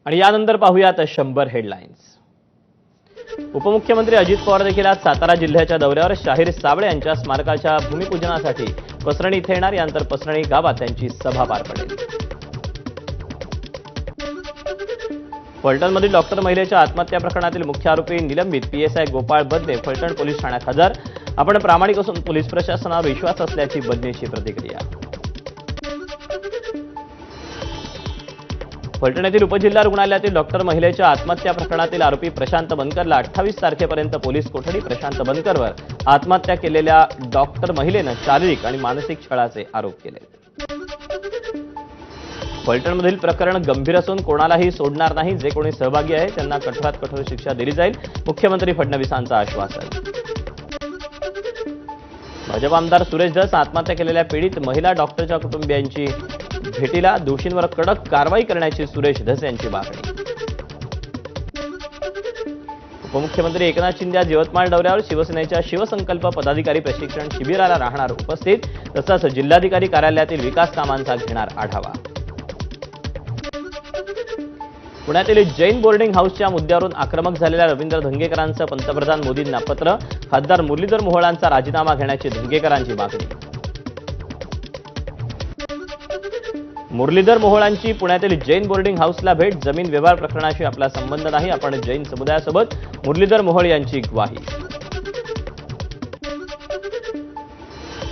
आणि यानंतर पाहूयात 100 हेडलाईन्स। उपमुख्यमंत्री अजित पवार देखील आज सातारा जिल्ह्याच्या दौऱ्यावर शाहीर साबळे यांच्या स्मारकाच्या भूमिपूजनासाठी पसरणी इथे येणार। यानंतर पसरणी गावात त्यांची सभा पार पडेल। फलटणमधील डॉक्टर महिलेच्या आत्महत्या प्रकरणातील मुख्य आरोपी निलंबित पीएसआय गोपाळ बदने फलटण पोलीस ठाण्यात हजर। आपण प्रामाणिक असून पोलीस प्रशासनावर विश्वास असल्याची बदनेची प्रतिक्रिया। फलटण येथील उपजिल्हा रुग्णालयातील डॉक्टर महिलेच्या आत्महत्या प्रकरणातील आरोपी प्रशांत बनकरला 28 तारखेपर्यंत पोलीस कोठडी। प्रशांत बनकरवर आत्महत्या केलेल्या डॉक्टर महिलेनं शारीरिक आणि मानसिक छळाचे आरोप केले। फलटणमधील प्रकरण गंभीर असून कोणालाही सोडणार नाही। जे कोणी सहभागी आहे त्यांना कठोरात कठोर शिक्षा दिली जाईल। मुख्यमंत्री फडणवीसांचं आश्वासन। भाजप आमदार सुरेश धस आत्महत्या केलेल्या पीडित महिला डॉक्टरच्या कुटुंबियांची भेटीला दोषींवर कडक कारवाई करण्याची सुरेश धस यांची मागणी। उपमुख्यमंत्री एकनाथ शिंदे आज यवतमाळ दौऱ्यावर शिवसेनेच्या शिवसंकल्प पदाधिकारी प्रशिक्षण शिबिराला राहणार उपस्थित। तसंच जिल्हाधिकारी कार्यालयातील विकास कामांचा घेणार आढावा। पुण्यातील जैन बोर्डिंग हाऊसच्या मुद्द्यावरून आक्रमक झालेल्या रवींद्र धंगेकरांचं पंतप्रधान मोदींना पत्र। खासदार मुरलीधर मोहोळांचा राजीनामा घेण्याची धंगेकरांची मागणी। मुरलीधर मोहोळांची पुण्यातील जैन बोर्डिंग हाऊसला भेट। जमीन व्यवहार प्रकरणाशी आपला संबंध नाही, आपण जैन समुदायासोबत, मुरलीधर मोहोळ यांची ग्वाही।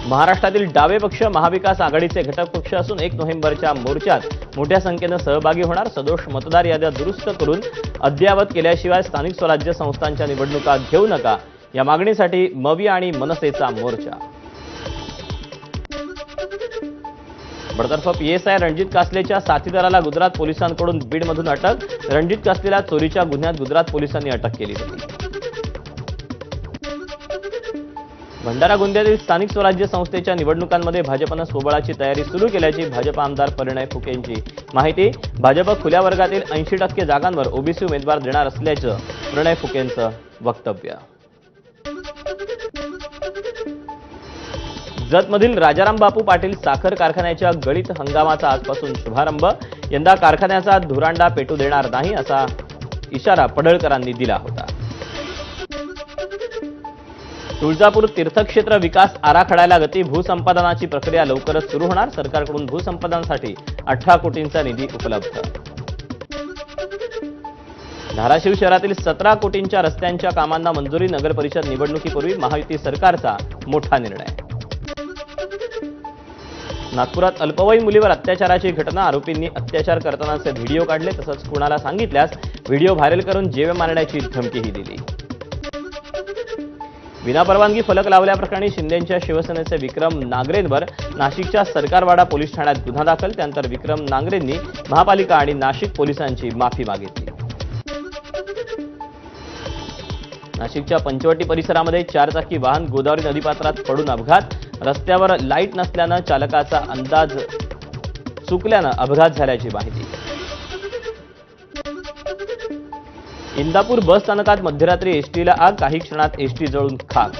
महाराष्ट्रातील डावे पक्ष महाविकास आघाडीचे घटक पक्ष असून 1 नोव्हेंबरच्या मोर्चात मोठ्या संख्येनं सहभागी होणार। सदोष मतदार याद्या दुरुस्त करून अद्ययावत केल्याशिवाय स्थानिक स्वराज्य संस्थांच्या निवडणुका घेऊ नका या मागणीसाठी मवी आणि मनसेचा मोर्चा। बडतर्फ पीएसआय रणजित कासलेच्या साथीदाराला गुजरात पोलिसांकडून बीडमधून अटक। रणजित कासलेला चोरीच्या गुन्ह्यात गुजरात पोलिसांनी अटक केली होती। भंडारा गोंदियातील स्थानिक स्वराज्य संस्थेच्या निवडणुकांमध्ये भाजपनं स्वबळाची तयारी सुरू केल्याची भाजप आमदार परिणय फुके यांची माहिती। भाजप खुल्या वर्गातील 80% जागांवर ओबीसी उमेदवार देणार असल्याचं परिणय फुकेंचं वक्तव्य। जतमधील राजाराम बापू पाटील साखर कारखान्याच्या गळीत हंगामाचा आजपासून शुभारंभ। यंदा कारखान्याचा धुरांडा पेटू देणार नाही असा इशारा पडळकरांनी दिला होता। तुळजापूर तीर्थक्षेत्र विकास आराखड्याला गती। भूसंपादनाची प्रक्रिया लवकरच सुरू होणार। सरकारकडून भूसंपादनासाठी 18 कोटींचा निधी उपलब्ध। धाराशिव शहरातील 17 कोटींच्या रस्त्यांच्या कामांना मंजुरी। नगर परिषद निवडणुकीपूर्वी महायुती सरकारचा मोठा निर्णय। नागपुरात अल्पवयीन मुलीवर अत्याचाराची घटना। आरोपींनी अत्याचार करतानाचे व्हिडिओ काढले, तसंच कुणाला सांगितल्यास व्हिडिओ व्हायरल करून जेवे मारण्याची धमकीही दिली। विनापरवानगी फलक लावल्याप्रकरणी शिंदेंच्या शिवसेनेचे विक्रम नांगरेंवर नाशिकच्या सरकारवाडा पोलीस ठाण्यात गुन्हा दाखल। त्यानंतर विक्रम नांगरेंनी महापालिका आणि नाशिक पोलिसांची माफी मागितली। नाशिकच्या पंचवटी परिसरामध्ये 4 चाकी वाहन गोदावरी नदीपात्रात पडून अपघात। रस्त्यावर लाईट नसल्यानं चालकाचा अंदाज चुकल्यानं अपघात झाल्याची माहिती। इंदापूर बस स्थानकात मध्यरात्री एसटीला आग। काही क्षणात एसटी जळून खाक।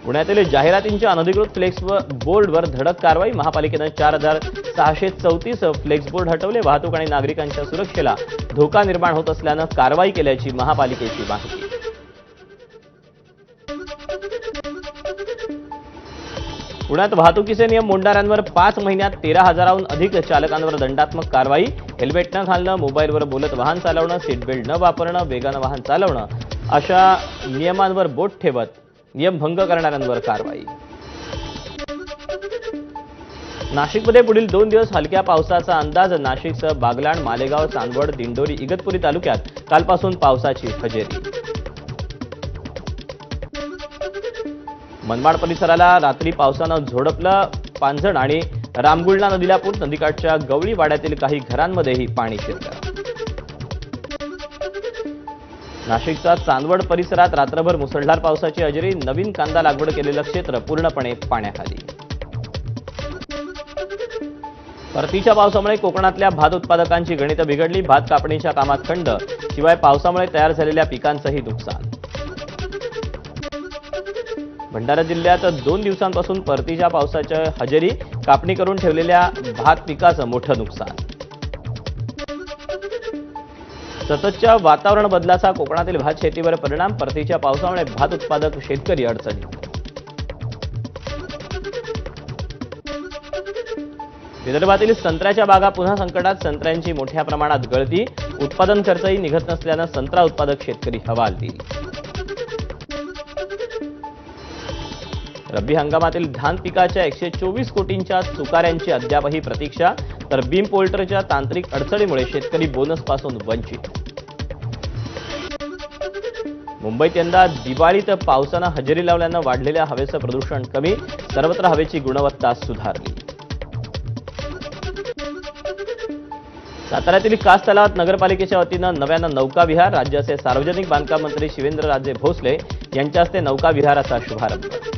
पुण्यातील जाहिरातींच्या अनधिकृत फ्लेक्स बोर्डवर धडक कारवाई। महापालिकेनं 4634 फ्लेक्स बोर्ड हटवले। वाहतूक आणि नागरिकांच्या सुरक्षेला धोका निर्माण होत असल्यानं कारवाई केल्याची महापालिकेची माहिती। पुण्यात वाहतुकीचे नियम मोडणाऱ्यांवर 5 महिन्यात 13,000हून अधिक चालकांवर दंडात्मक कारवाई। हेल्मेट न घालणं, मोबाईलवर बोलत वाहन चालवणं, सीटबेल्ट न वापरणं, वेगानं वाहन चालवणं अशा नियमांवर बोट ठेवत नियम भंग करणाऱ्यांवर कारवाई। नाशिकमध्ये पुढील 2 दिवस हलक्या पावसाचा अंदाज। नाशिकसह बागलाण, मालेगाव, चांदवड, दिंडोरी, इगतपुरी तालुक्यात कालपासून पावसाची हजेरी। मनमाड परिसराला रात्री पावसानं झोडपलं। पांझण आणि रामगुळणा नदीला पूर। नदीकाठच्या गवळी वाड्यातील काही घरांमध्येही पाणी शिरलं। नाशिकच्या चांदवड परिसरात रात्रभर मुसळधार पावसाची हजेरी। नवीन कांदा लागवड केलेलं क्षेत्र पूर्णपणे पाण्याखाली। परतीच्या पावसामुळे कोकणातल्या भात उत्पादकांची गणितं बिघडली। भात कापणीच्या कामात खंड, शिवाय पावसामुळे तयार झालेल्या पिकांचंही नुकसान। भंडारा जिल्ह्यात 2 दिवसांपासून परतीच्या पावसाची हजेरी। कापणी करून ठेवलेल्या भात पिकाचं मोठं नुकसान. सततच्या वातावरण बदलाचा कोकणातील भात शेतीवर परिणाम. परतीच्या पावसामुळे भात उत्पादक शेतकरी अडचणीत. विदर्भातील संत्र्याच्या बागा पुन्हा संकटात. संत्र्यांची मोठ्या प्रमाणात गळती. उत्पादन खर्चही निघत नसल्यानं संत्रा उत्पादक शेतकरी हवालदिल. रब्बी हंगामातील धान पिकाच्या 124 कोटींच्या चुकाऱ्यांची अद्यापही प्रतीक्षा. तर बीम पोल्टरच्या तांत्रिक अडचणीमुळे शेतकरी बोनसपासून वंचित. मुंबईत यंदा दिवाळीत पावसानं हजेरी लावल्यानं वाढलेल्या हवेचं प्रदूषण कमी. सर्वत्र हवेची गुणवत्ता सुधारली. साताऱ्यातील कास तलावात नगरपालिकेच्या वतीनं नव्यानं नौका विहार. राज्याचे सार्वजनिक बांधकाम मंत्री शिवेंद्रराजे भोसले यांच्या हस्ते नौका विहाराचा शुभारंभ.